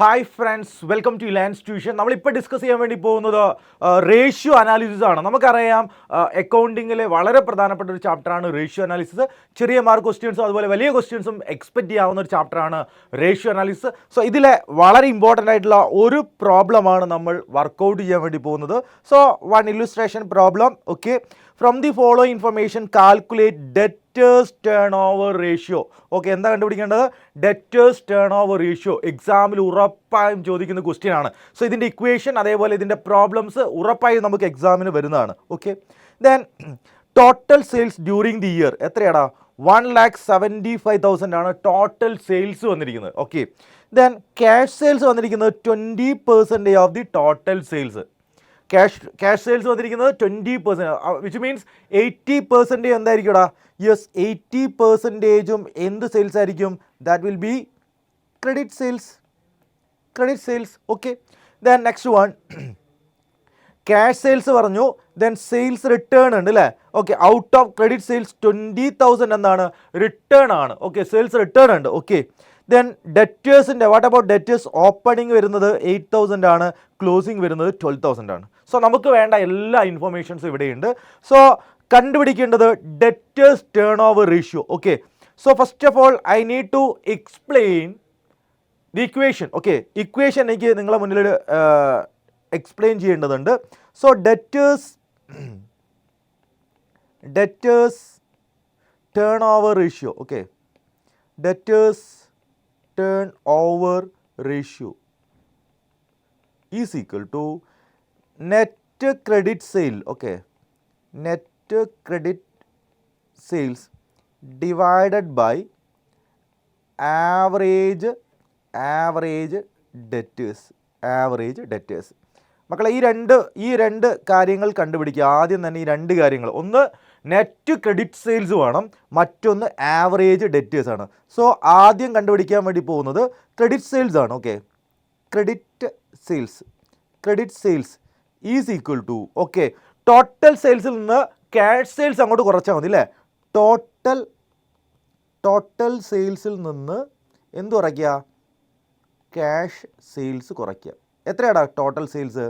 Hi friends, welcome to Lance tuition. നമ്മളിപ്പോൾ discuss ചെയ്യാൻ വേണ്ടി പോകുന്നത് റേഷ്യോ അനാലിസിസ് ആണ്. നമുക്കറിയാം അക്കൗണ്ടിങ്ങിലെ വളരെ പ്രധാനപ്പെട്ട ഒരു ചാപ്റ്ററാണ് റേഷ്യോ അനാലിസിസ്. ചെറിയ മാർക്ക് ക്വസ്റ്റ്യൻസും അതുപോലെ വലിയ ക്വസ്റ്റ്യൻസും എക്സ്പെക്റ്റ് ചെയ്യാവുന്ന ഒരു ചാപ്റ്ററാണ് റേഷ്യോ അനാലിസിസ്. സോ ഇതിലെ വളരെ ഇമ്പോർട്ടൻ്റ് ആയിട്ടുള്ള ഒരു പ്രോബ്ലമാണ് നമ്മൾ വർക്കൗട്ട് ചെയ്യാൻ വേണ്ടി പോകുന്നത്. So one illustration problem. Okay, from the following information calculate debtors turnover ratio. Okay, എന്താ കണ്ടുപിടിക്കേണ്ടത്? Debtors turnover ratio. എക്സാമിൽ ഉറപ്പായും ചോദിക്കുന്ന ക്വസ്റ്റ്യൻ ആണ്. സോ ഇതിൻ്റെ ഇക്വേഷൻ അതേപോലെ ഇതിൻ്റെ പ്രോബ്ലംസ് ഉറപ്പായും നമുക്ക് എക്സാമിന് വരുന്നതാണ്. Okay, then total sales during the year എത്രയാടാ? 1,75,000 ആണ് ടോട്ടൽ സെയിൽസ് വന്നിരിക്കുന്നത്. ഓക്കെ, ദെൻ ക്യാഷ് സെയിൽസ് വന്നിരിക്കുന്നത് 20% of the total sales. Cash sales വന്നിരിക്കുന്നത് 20%, വിച്ച് മീൻസ് 80% എന്തായിരിക്കുംടാ? യെസ്, 80%ഉം എന്ത് സെയിൽസ് ആയിരിക്കും? That will be credit sales. Okay, then next one cash sales പറഞ്ഞു. ദെൻ സെയിൽസ് റിട്ടേൺ ഉണ്ട് അല്ലേ? Okay, out of credit sales 20,000 എന്താണ്? റിട്ടേൺ ആണ്. ഓക്കെ, സെയിൽസ് റിട്ടേൺ ഉണ്ട്. ഓക്കെ, ദെൻ ഡെറ്റേഴ്സിൻ്റെ വാട്ട് അബൌട്ട് ഡെറ്റേഴ്സ്? ഓപ്പണിംഗ് വരുന്നത് 8,000 ആണ്, ക്ലോസിംഗ് വരുന്നത് 12,000 ആണ്. സോ നമുക്ക് വേണ്ട എല്ലാ ഇൻഫർമേഷൻസും ഇവിടെയുണ്ട്. സോ കണ്ടുപിടിക്കേണ്ടത് debtors turnover ratio. Okay, so first of all I need to explain the equation. Okay, equation എനിക്ക് നിങ്ങളെ മുന്നിൽ എക്സ്പ്ലെയിൻ ചെയ്യേണ്ടതുണ്ട്. So debtors turnover ratio. Okay, debtors turnover ratio is equal to net credit sale. Okay, net credit sales divided by average debtors. മക്കളെ ഈ രണ്ട് കാര്യങ്ങൾ കണ്ടുപിടിക്കുക. ആദ്യം തന്നെ ഈ രണ്ട് കാര്യങ്ങൾ, ഒന്ന് നെറ്റ് ക്രെഡിറ്റ് സെയിൽസ് വേണം, മറ്റൊന്ന് ആവറേജ് ഡെറ്റേഴ്സ് ആണ്. സോ ആദ്യം കണ്ടുപിടിക്കാൻ വേണ്ടി പോകുന്നത് ക്രെഡിറ്റ് സെയിൽസ് ആണ്. Okay, credit sales is equal to, okay, total സെയിൽസിൽ നിന്ന് ക്യാഷ് സെയിൽസ് അങ്ങോട്ട് കുറച്ചാൽ മതി അല്ലേ? ടോട്ടൽ സെയിൽസിൽ നിന്ന് എന്ത് കുറയ്ക്കുക? ക്യാഷ് സെയിൽസ് കുറയ്ക്കുക. എത്രയാടാ ടോട്ടൽ സെയിൽസ്?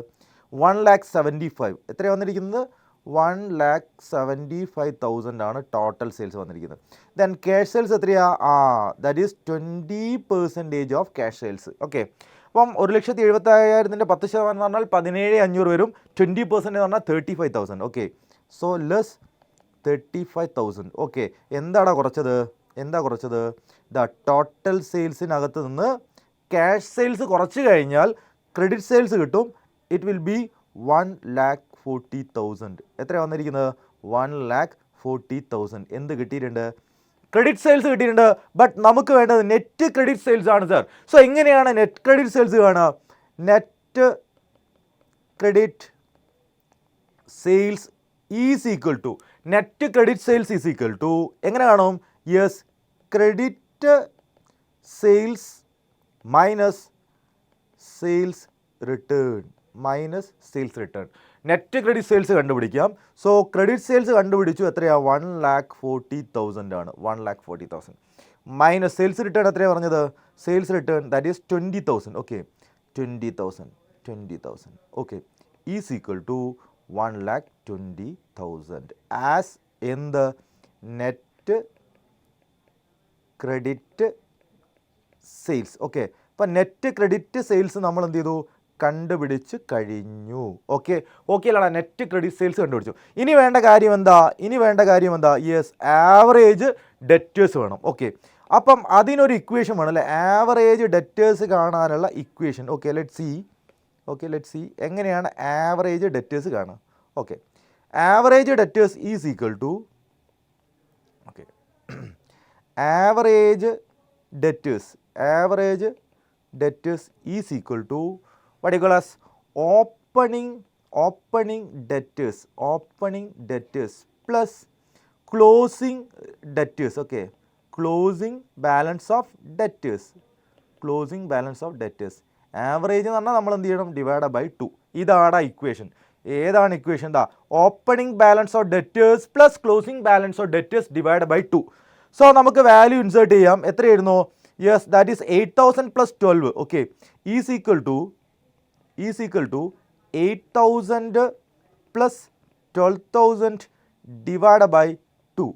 1,75,000. എത്രയാണ് വന്നിരിക്കുന്നത്? 1,75,000 ആണ് ടോട്ടൽ സെയിൽസ് വന്നിരിക്കുന്നത്. ദെൻ ക്യാഷ് സെയിൽസ് എത്രയാ? That is 20% of cash sales. Okay, അപ്പം 1,75,000 10% എന്ന് പറഞ്ഞാൽ 17,500 വരും. 20% എന്ന് പറഞ്ഞാൽ 35,000. Okay, so less 35,000. ഓക്കെ, എന്താ കുറച്ചത്? ദ ടോട്ടൽ സെയിൽസിനകത്ത് നിന്ന് ക്യാഷ് സെയിൽസ് കുറച്ച് കഴിഞ്ഞാൽ ക്രെഡിറ്റ് സെയിൽസ് കിട്ടും. It will be 1,40,000. എത്രയാണ് വന്നിരിക്കുന്നത്? 1,40,000. എന്ത് കിട്ടിയിട്ടുണ്ട്? ക്രെഡിറ്റ് സെയിൽസ് കിട്ടിയിട്ടുണ്ട്. ബട്ട് നമുക്ക് വേണ്ടത് നെറ്റ് ക്രെഡിറ്റ് സെയിൽസ് ആണ് സാർ. സോ എങ്ങനെയാണ് നെറ്റ് ക്രെഡിറ്റ് സെയിൽസ് കാണുക? Net credit sales is equal to എങ്ങനെ കാണും? Yes, credit sales minus sales return. Net credit sales കണ്ടുപിടിക്കാം. സോ ക്രെഡിറ്റ് സെയിൽസ് കണ്ടുപിടിച്ചു. എത്രയാണ്? 1,40,000 ആണ്. 1,40,000 മൈനസ് സെയിൽസ് റിട്ടേൺ എത്രയാണ് പറഞ്ഞത്? Sales return that is 20,000. Okay, 20,000. Okay, is equal to 1,20,000 as എന്ത്? Net credit sales. Okay, അപ്പം നെറ്റ് ക്രെഡിറ്റ് സെയിൽസ് നമ്മൾ എന്ത് ചെയ്തു? കണ്ടുപിടിച്ച് കഴിഞ്ഞു. ഓക്കെ അല്ലാണ്? നെറ്റ് ക്രെഡിറ്റ് സെയിൽസ് കണ്ടുപിടിച്ചു. ഇനി വേണ്ട കാര്യം എന്താ? യെസ്, ആവറേജ് ഡെറ്റേഴ്സ് വേണം. ഓക്കെ, അപ്പം അതിനൊരു ഇക്വേഷൻ വേണം അല്ലേ? ആവറേജ് ഡെറ്റേഴ്സ് കാണാനുള്ള ഇക്വേഷൻ. ഓക്കെ, ലെറ്റ് സി എങ്ങനെയാണ് ആവറേജ് ഡെറ്റേഴ്സ് കാണുക. Okay, average debtors is equal to, okay, average debtors is equal to what you call as opening debtors plus closing debtors. Okay, closing balance of debtors. Average എന്ന് പറഞ്ഞാൽ നമ്മൾ എന്ത് ചെയ്യണം? Divide by 2. ഇതാണ് equation. ഏതാണ് equation? Opening balance of debtors plus closing balance of debtors divide by 2. So നമുക്ക് value insert ചെയ്യാം. എത്രയായിരുന്നു? Yes that is 8,000 plus 12 okay is equal to 8,000 plus 12,000 divided by 2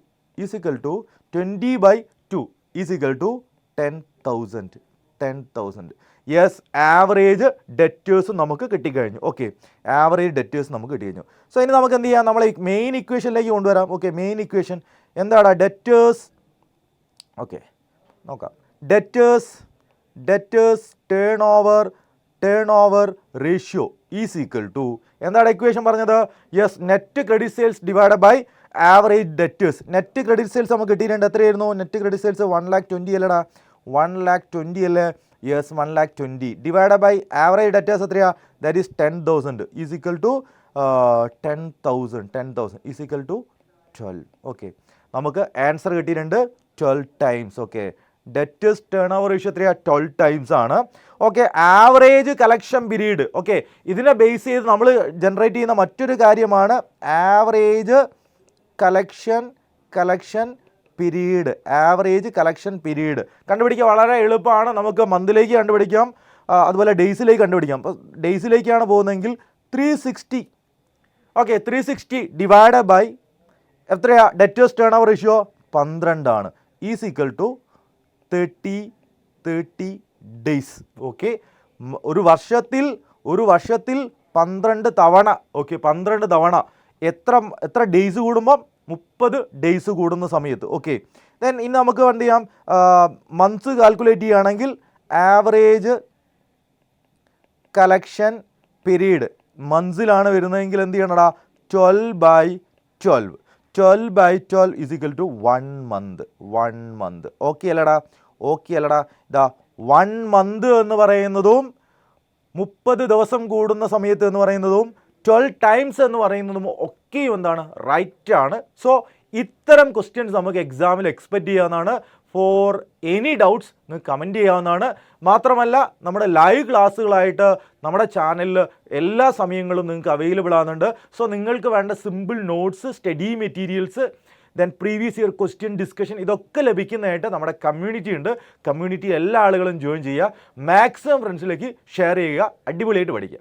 is equal to 20 by 2 is equal to 10,000. Yes average debtors നമുക്ക് കിട്ടിക്കഴിഞ്ഞു. Okay average debtors നമുക്ക് കിട്ടിക്കഴിഞ്ഞു. So ഇനി നമുക്ക് എന്ത് ചെയ്യാം, നമ്മളെ മെയിൻ ഇക്വേഷനിലേക്ക് കൊണ്ടുവരാം. ഓക്കെ മെയിൻ ഇക്വേഷൻ എന്താണ്? ഡെറ്റേഴ്സ്. ഓക്കെ നോക്കാം. Debtors turnover ratio is equal to എന്താണ് ഇക്വേഷൻ പറഞ്ഞത്? Yes net credit sales divide by average debtors. Net credit sales നമുക്ക് കിട്ടിയിട്ടുണ്ട്. എത്രയായിരുന്നു നെറ്റ് ക്രെഡിറ്റ് സെയിൽസ്? 1,20,000 അല്ലടാ, 1,20,000 അല്ലേ? Yes 1,20,000 divide by average debtors എത്രയാ? That is 10,000 is equal to 10,000 is equal to 12. Okay നമുക്ക് answer കിട്ടിയിട്ടുണ്ട് 12 times. Okay debtors turnover ratio എത്രയാണ്? 12 times ആണ്. Okay average collection period. Okay ഇതിനെ ബേസ് ചെയ്ത് നമ്മൾ ജനറേറ്റ് ചെയ്യുന്ന മറ്റൊരു കാര്യമാണ് average collection period. Average collection period കണ്ടുപിടിക്കാൻ വളരെ എളുപ്പമാണ്. നമുക്ക് മന്തിലേക്ക് കണ്ടുപിടിക്കാം, അതുപോലെ ഡേയ്സിലേക്ക് കണ്ടുപിടിക്കാം. അപ്പോൾ ഡേയ്സിലേക്കാണ് പോകുന്നതെങ്കിൽ 360. ഓക്കെ 360 ഡിവൈഡ് ബൈ എത്രയാ? ഡെറ്റേഴ്സ് ടേൺ ഓവർ റേഷ്യോ 12 ആണ്. Is equal to 30 days. Okay ഒരു വർഷത്തിൽ 12 തവണ. ഓക്കെ 12 തവണ എത്ര ഡേയ്സ് കൂടുമ്പം? 30 ഡേയ്സ് കൂടുന്ന സമയത്ത്. ഓക്കെ ദെൻ ഇനി നമുക്ക് എന്ത് ചെയ്യാം, മന്ത്സ് കാൽക്കുലേറ്റ് ചെയ്യുകയാണെങ്കിൽ ആവറേജ് കളക്ഷൻ പീരീഡ് മന്ത്സിലാണ് വരുന്നതെങ്കിൽ എന്ത് ചെയ്യണടാ? 12/12 is equal to 1 month. Okay അല്ലടാ? ഇതാ 1 മന്ത് എന്ന് പറയുന്നതും 30 ദിവസം കൂടുന്ന സമയത്ത് എന്ന് പറയുന്നതും 12 ടൈംസ് എന്ന് പറയുന്നതും ഒക്കെയും എന്താണ്? റൈറ്റ് ആണ്. സോ ഇത്തരം ക്വസ്റ്റ്യൻസ് നമുക്ക് എക്സാമിൽ എക്സ്പെക്റ്റ് ചെയ്യാവുന്നതാണ്. ഫോർ എനി ഡൗട്ട്സ് നിങ്ങൾക്ക് കമൻറ്റ് ചെയ്യാവുന്നതാണ്. മാത്രമല്ല നമ്മുടെ ലൈവ് ക്ലാസ്സുകളായിട്ട് നമ്മുടെ ചാനലിൽ എല്ലാ സമയങ്ങളും നിങ്ങൾക്ക് അവൈലബിൾ ആകുന്നുണ്ട്. സോ നിങ്ങൾക്ക് വേണ്ട simple notes, study materials, then previous year question discussion ഇതൊക്കെ ലഭിക്കുന്നതായിട്ട് നമ്മുടെ കമ്മ്യൂണിറ്റി ഉണ്ട്. കമ്മ്യൂണിറ്റി എല്ലാ ആളുകളും ജോയിൻ ചെയ്യുക, മാക്സിമം ഫ്രണ്ട്സിലേക്ക് ഷെയർ ചെയ്യുക, അടിപൊളിയായിട്ട് പഠിക്കുക.